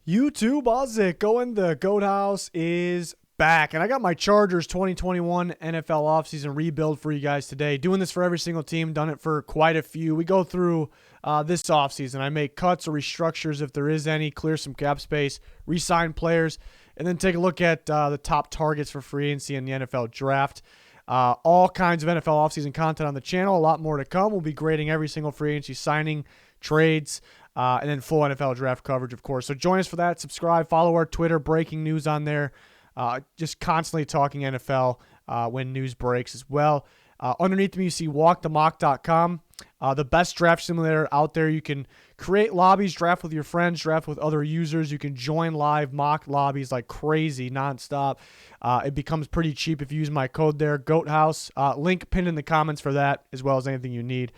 YouTube, how's it going? The Goat House is back, and I got my Chargers 2021 NFL offseason rebuild for you guys today. Doing this for every single team, done it for quite a few. We go through this offseason. I make cuts or restructures if there is any, clear some cap space, re-sign players, and then take a look at the top targets for free agency in the NFL draft. All kinds of NFL offseason content on the channel. A lot more to come. We'll be grading every single free agency signing, trades, and then full NFL draft coverage, of course. So join us for that. Subscribe, follow our Twitter, breaking news on there. Just constantly talking NFL when news breaks as well. Underneath me, you see walkthemock.com, the best draft simulator out there. You can create lobbies, draft with your friends, draft with other users. You can join live mock lobbies like crazy, nonstop. It becomes pretty cheap if you use my code there, GoatHouse. Link pinned in the comments for that, as well as anything you need.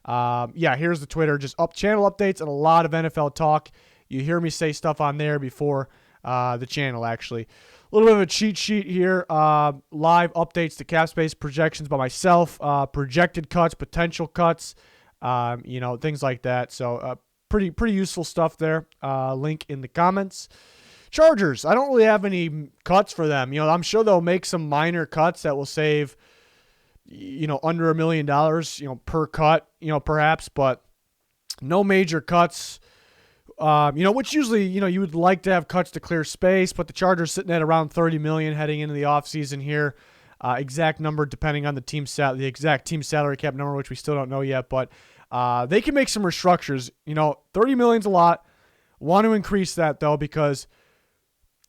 Here's the Twitter, just channel updates and a lot of NFL talk. You hear me say stuff on there before the channel, actually. A little bit of a cheat sheet here. Live updates to cap space projections by myself, projected cuts, potential cuts, things like that. So pretty useful stuff there. Link in the comments. Chargers, I don't really have any cuts for them. I'm sure they'll make some minor cuts that will save under $1 million, per cut, perhaps, but no major cuts, which usually, you would like to have cuts to clear space, but the Chargers sitting at around 30 million heading into the offseason here. Exact number depending on the exact team salary cap number, which we still don't know yet, but they can make some restructures. 30 million's a lot. Want to increase that though, because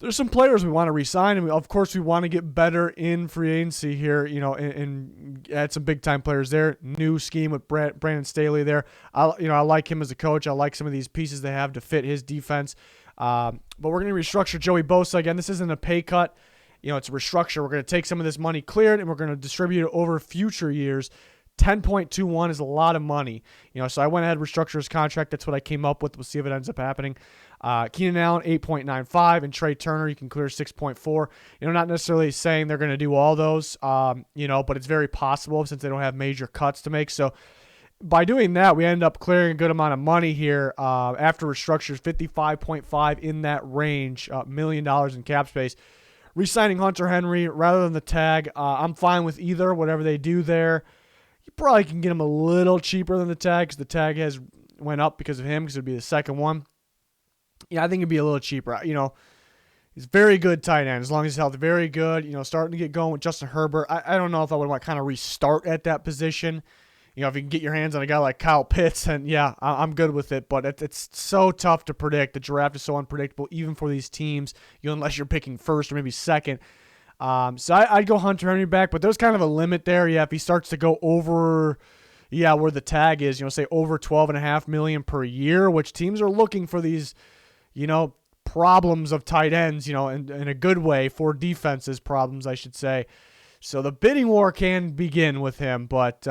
there's some players we want to re-sign, and of course we want to get better in free agency here, and add some big-time players there. New scheme with Brandon Staley there. I like him as a coach. I like some of these pieces they have to fit his defense. But we're going to restructure Joey Bosa again. This isn't a pay cut. It's a restructure. We're going to take some of this money cleared, and we're going to distribute it over future years. 10.21 is a lot of money. So I went ahead and restructured his contract. That's what I came up with. We'll see if it ends up happening. Keenan Allen, 8.95, and Trey Turner, you can clear 6.4. Not necessarily saying they're going to do all those, but it's very possible since they don't have major cuts to make. So by doing that, we end up clearing a good amount of money here after restructures, 55.5 in that range, $1 million in cap space. Re-signing Hunter Henry rather than the tag, I'm fine with either, whatever they do there. You probably can get him a little cheaper than the tag because the tag has went up because of him, because it would be the second one. I think it'd be a little cheaper. He's very good tight end as long as he's healthy. Very good. Starting to get going with Justin Herbert. I don't know if I would want to kind of restart at that position. If you can get your hands on a guy like Kyle Pitts, then yeah, I'm good with it. But it's so tough to predict. The draft is so unpredictable, even for these teams, unless you're picking first or maybe second. So I'd go Hunter Henry back, but there's kind of a limit there. Yeah, if he starts to go over, where the tag is, say over $12.5 million per year, which teams are looking for these, problems of tight ends, in a good way for defenses, problems, I should say. So the bidding war can begin with him, but,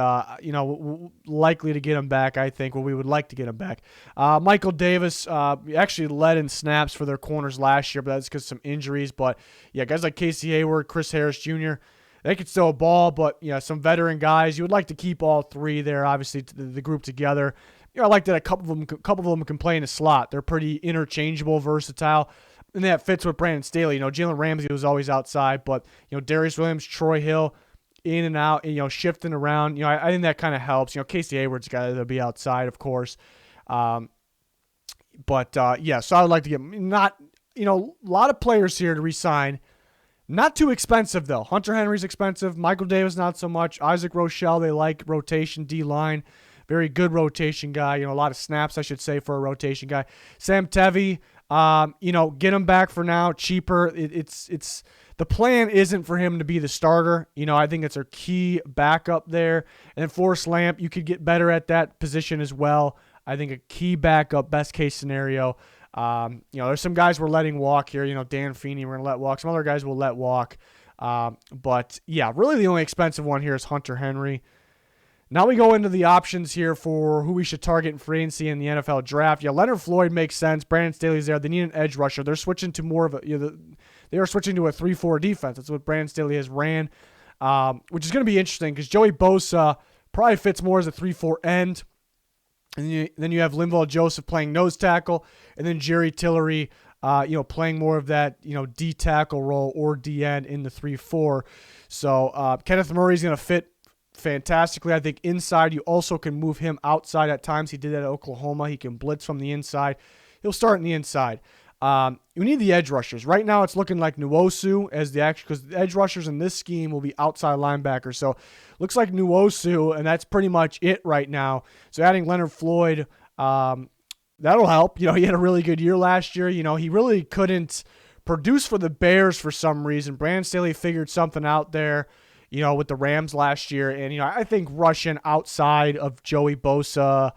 likely to get him back, I think. Well, we would like to get him back. Michael Davis actually led in snaps for their corners last year, but that's because of some injuries. But, yeah, guys like Casey Hayward, Chris Harris Jr., they could still ball, but, some veteran guys. You would like to keep all three there, obviously, the group together. I like that a couple of them can play in a slot. They're pretty interchangeable, versatile. And that fits with Brandon Staley. Jalen Ramsey was always outside, but, Darius Williams, Troy Hill, in and out, shifting around. I think that kind of helps. Casey Hayward's got to be outside, of course. So I would like to get a lot of players here to re-sign. Not too expensive, though. Hunter Henry's expensive. Michael Davis, not so much. Isaac Rochelle, they like rotation, D-line. Very good rotation guy. A lot of snaps, I should say, for a rotation guy. Sam Tevi, get him back for now, cheaper. It's the plan isn't for him to be the starter. I think it's our key backup there. And then Forrest Lamp, you could get better at that position as well. I think a key backup, best case scenario. There's some guys we're letting walk here. Dan Feeney, we're going to let walk. Some other guys we'll let walk. But yeah, really the only expensive one here is Hunter Henry. Now we go into the options here for who we should target in free agency in the NFL draft. Yeah, Leonard Floyd makes sense. Brandon Staley's there. They need an edge rusher. They're switching to more of a they are switching to a 3-4 defense. That's what Brandon Staley has ran, which is going to be interesting because Joey Bosa probably fits more as a 3-4 end. And then you have Linval Joseph playing nose tackle, and then Jerry Tillery playing more of that, D tackle role or D end in the 3-4. So Kenneth Murray's going to fit fantastically. I think inside you also can move him outside at times. He did that at Oklahoma. He can blitz from the inside. He'll start in the inside. You need the edge rushers. Right now it's looking like Nwosu as the action, because the edge rushers in this scheme will be outside linebackers. So looks like Nwosu, and that's pretty much it right now. So adding Leonard Floyd, that'll help. He had a really good year last year. He really couldn't produce for the Bears for some reason. Brandon Staley figured something out there, with the Rams last year. And, I think rushing outside of Joey Bosa,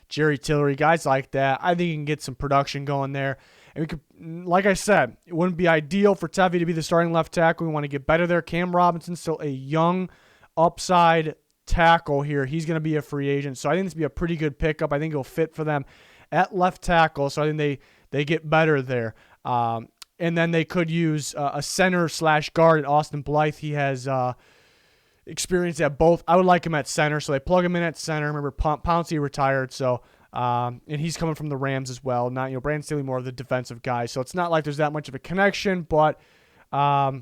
Jerry Tillery, guys like that, I think you can get some production going there. And we could, like I said, it wouldn't be ideal for Tevy to be the starting left tackle. We want to get better there. Cam Robinson's still a young upside tackle here. He's going to be a free agent. So I think this will be a pretty good pickup. I think it'll fit for them at left tackle. So I think they get better there. And then they could use a center/guard at Austin Blythe. He has experience at both. I would like him at center. So they plug him in at center. Remember, Pouncey retired. So and he's coming from the Rams as well. Not, Brandon Staley more of the defensive guy. So it's not like there's that much of a connection, but at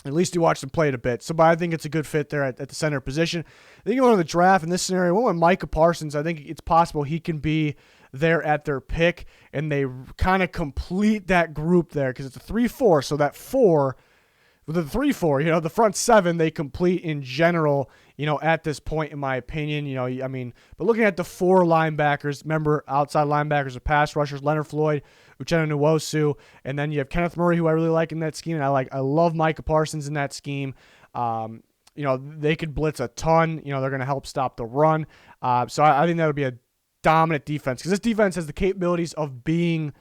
least you watched him play it a bit. So, but I think it's a good fit there at the center position. I think you go to the draft in this scenario, with Micah Parsons, I think it's possible he can be there at their pick, and they kind of complete that group there because it's a 3-4. So that 4, with the 3-4, the front 7 they complete in general, at this point, in my opinion. But looking at the 4 linebackers, remember, outside linebackers are pass rushers, Leonard Floyd, Uchenna Nwosu, and then you have Kenneth Murray, who I really like in that scheme, and I love Micah Parsons in that scheme. They could blitz a ton. They're going to help stop the run. So I think that would be a dominant defense, because this defense has the capabilities of being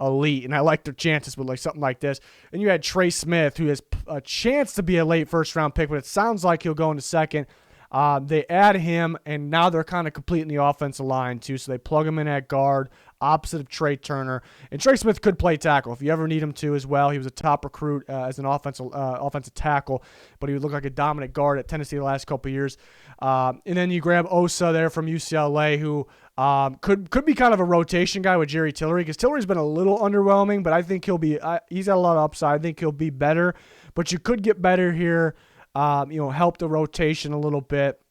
elite, and I like their chances with something like this. And you had Trey Smith, who has a chance to be a late first-round pick, but it sounds like he'll go into second. They add him, and now they're kind of completing the offensive line too. So they plug him in at guard, opposite of Trey Turner. And Trey Smith could play tackle if you ever need him to as well. He was a top recruit as an offensive tackle, but he would look like a dominant guard at Tennessee the last couple of years. And then you grab Osa there from UCLA, who could be kind of a rotation guy with Jerry Tillery, because Tillery's been a little underwhelming, but I think he's got a lot of upside. I think he'll be better, but you could get better here. Help the rotation a little bit.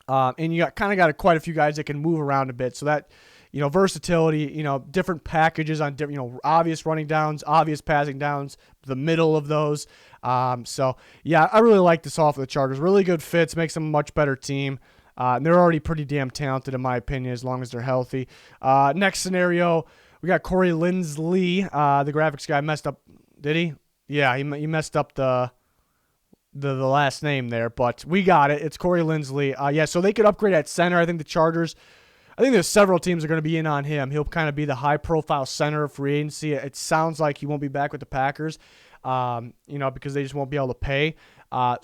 And you got quite a few guys that can move around a bit. So that, versatility, different packages on different, obvious running downs, obvious passing downs, the middle of those. So yeah, I really like this off of the Chargers. Really good fits, makes them a much better team. And they're already pretty damn talented, in my opinion, as long as they're healthy. Next scenario, we got Corey Linsley. The graphics guy messed up. Did he? Yeah, he messed up the last name there, but we got it. It's Corey Linsley. So they could upgrade at center. I think the Chargers, there's several teams that are going to be in on him. He'll kind of be the high-profile center of free agency. It sounds like he won't be back with the Packers, because they just won't be able to pay.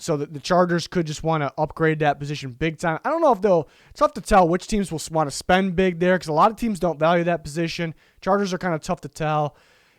So the Chargers could just want to upgrade that position big time. I don't know if it's tough to tell which teams will want to spend big there, because a lot of teams don't value that position. Chargers are kind of tough to tell.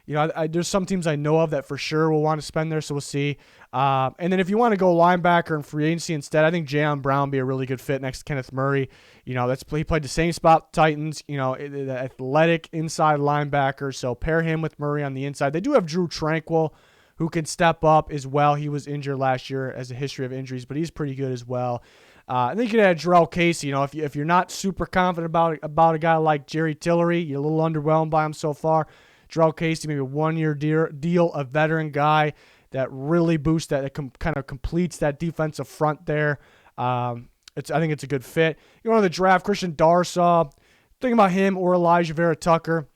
There's some teams I know of that for sure will want to spend there, so we'll see. And then if you want to go linebacker and free agency instead, I think Jayon Brown would be a really good fit next to Kenneth Murray. He played the same spot Titans, the athletic inside linebacker, so pair him with Murray on the inside. They do have Drew Tranquill, who can step up as well. He was injured last year, as a history of injuries, but he's pretty good as well. I think you could add Jarrell Casey. If you're not super confident about a guy like Jerry Tillery, you're a little underwhelmed by him so far. Jarrell Casey, maybe a 1-year deal, a veteran guy that really boosts that, kind of completes that defensive front there. I think it's a good fit. You want to the draft, Christian Darsaw. Think about him or Elijah Vera Tucker.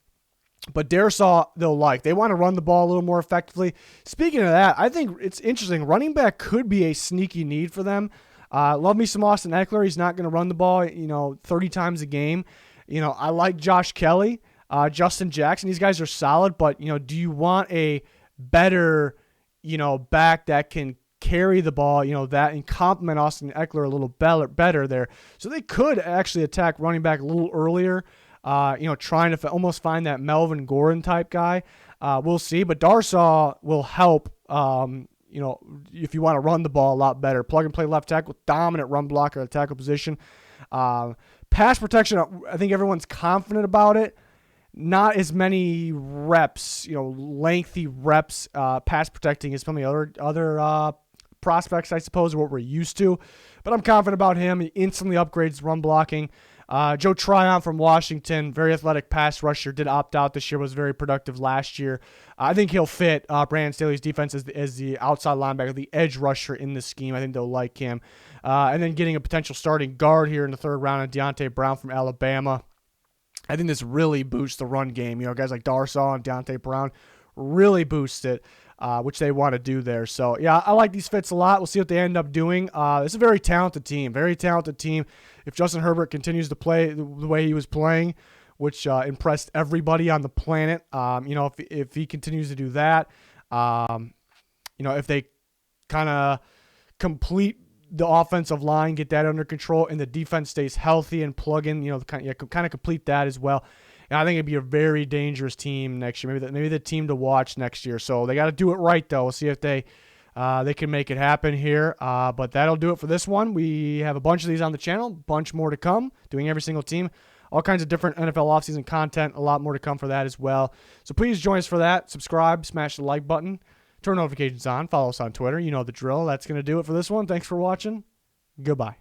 But Darsaw, they'll like. They want to run the ball a little more effectively. Speaking of that, I think it's interesting. Running back could be a sneaky need for them. Love me some Austin Eckler. He's not going to run the ball, 30 times a game. I like Josh Kelly. Justin Jackson, these guys are solid, but, do you want a better, back that can carry the ball, that and complement Austin Eckler a little better there? So they could actually attack running back a little earlier, trying to almost find that Melvin Gordon type guy. We'll see, but Darsaw will help, if you want to run the ball a lot better. Plug and play left tackle, dominant run blocker at the tackle position. Pass protection, I think everyone's confident about it. not as many reps, lengthy reps, pass protecting as some of the other prospects, I suppose, what we're used to. But I'm confident about him. He instantly upgrades run blocking. Joe Tryon from Washington, very athletic pass rusher, did opt out this year, was very productive last year. I think he'll fit Brandon Staley's defense as the outside linebacker, the edge rusher in this scheme. I think they'll like him. And then getting a potential starting guard here in the third round, Deontay Brown from Alabama. I think this really boosts the run game. Guys like Darsaw and Deontay Brown really boost it, which they want to do there. So, yeah, I like these fits a lot. We'll see what they end up doing. It's a very talented team, If Justin Herbert continues to play the way he was playing, which impressed everybody on the planet, if he continues to do that, if they kind of complete the offensive line, get that under control, and the defense stays healthy and plug in, kind of complete that as well. And I think it'd be a very dangerous team next year. Maybe the team to watch next year. So they got to do it right, though. We'll see if they can make it happen here. But that'll do it for this one. We have a bunch of these on the channel, bunch more to come, doing every single team. All kinds of different NFL offseason content, a lot more to come for that as well. So please join us for that. Subscribe, smash the like button. Turn notifications on. Follow us on Twitter. You know the drill. That's going to do it for this one. Thanks for watching. Goodbye.